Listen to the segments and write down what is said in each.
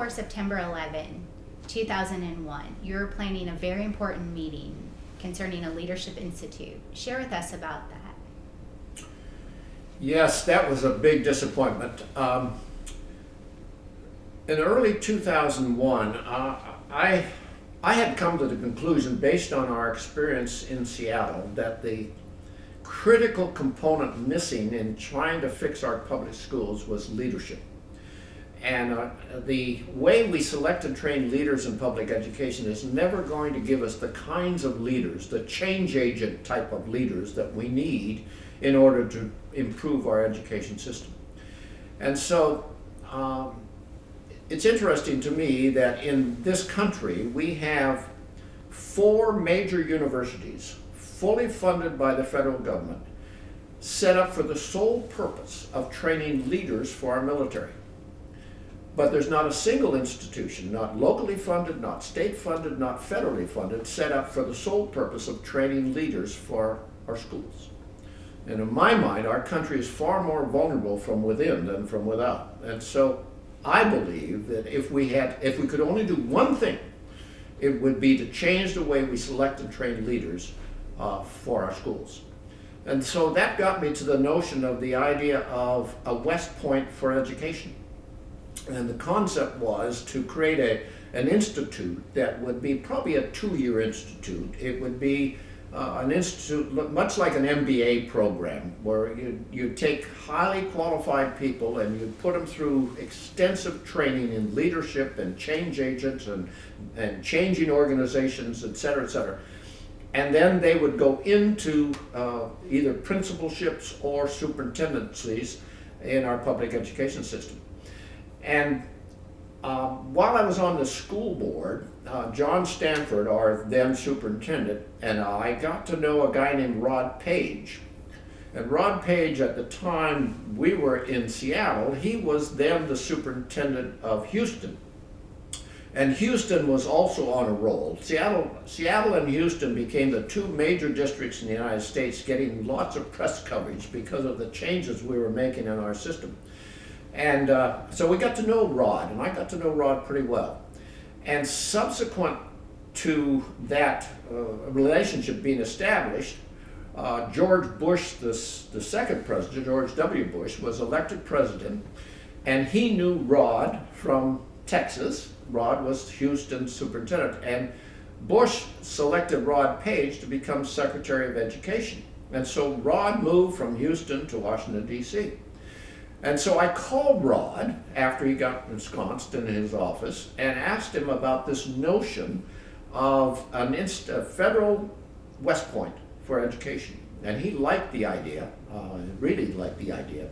before September 11, 2001, you were planning a very important meeting concerning a leadership institute. Share with us about that. Yes, that was a big disappointment. In early 2001, I had come to the conclusion, based on our experience in Seattle, that the critical component missing in trying to fix our public schools was leadership. And the way we select and train leaders in public education is never going to give us the kinds of leaders, the change agent type of leaders that we need in order to improve our education system. And so it's interesting to me that in this country we have 4 major universities fully funded by the federal government, set up for the sole purpose of training leaders for our military. But there's not a single institution, not locally funded, not state funded, not federally funded, set up for the sole purpose of training leaders for our schools. And in my mind, our country is far more vulnerable from within than from without. And so I believe that if we could only do one thing, it would be to change the way we select and train leaders for our schools. And so that got me to the notion of the idea of a West Point for education. And the concept was to create an institute that would be probably a 2-year institute. It would be an institute much like an MBA program, where you take highly qualified people and you put them through extensive training in leadership and change agents and changing organizations, et cetera, et cetera. And then they would go into either principalships or superintendencies in our public education system. And while I was on the school board, John Stanford, our then superintendent, and I got to know a guy named Rod Page. And Rod Page, at the time we were in Seattle, he was then the superintendent of Houston. And Houston was also on a roll. Seattle and Houston became the 2 major districts in the United States, getting lots of press coverage because of the changes we were making in our system. And so we got to know Rod, and I got to know Rod pretty well. And subsequent to that relationship being established, George Bush, the second president, George W. Bush, was elected president, and he knew Rod from Texas. Rod was Houston's superintendent, and Bush selected Rod Page to become Secretary of Education. And so Rod moved from Houston to Washington, D.C. And so I called Rod after he got ensconced in his office and asked him about this notion of a federal West Point for education. And he liked the idea, really liked the idea.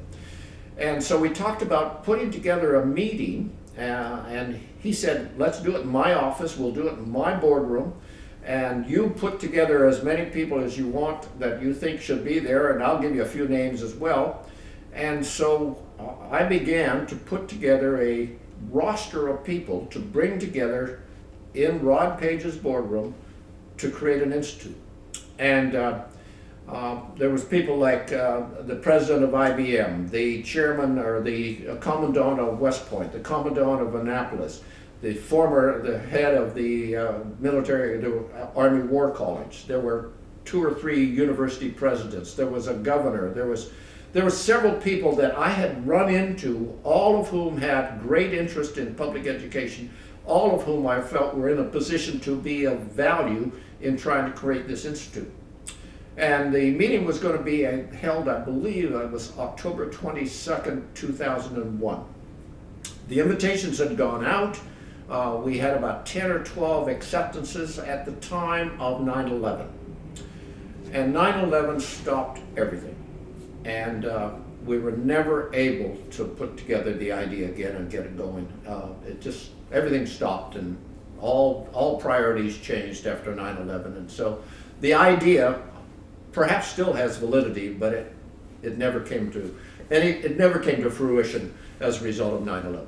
And so we talked about putting together a meeting, and he said, let's do it in my office, we'll do it in my boardroom, and you put together as many people as you want that you think should be there, and I'll give you a few names as well. And so I began to put together a roster of people to bring together in Rod Page's boardroom to create an institute. And there was people like the president of IBM, the chairman or the commandant of West Point, the commandant of Annapolis, the head of the Army War College. There were 2 or 3 university presidents. There was a governor. There were several people that I had run into, all of whom had great interest in public education, all of whom I felt were in a position to be of value in trying to create this institute. And the meeting was going to be held, I believe, it was October 22nd, 2001. The invitations had gone out. We had about 10 or 12 acceptances at the time of 9/11. And 9/11 stopped everything. And we were never able to put together the idea again and get it going. Everything stopped, and all priorities changed after 9/11. And so the idea perhaps still has validity, but it never came to fruition as a result of 9/11.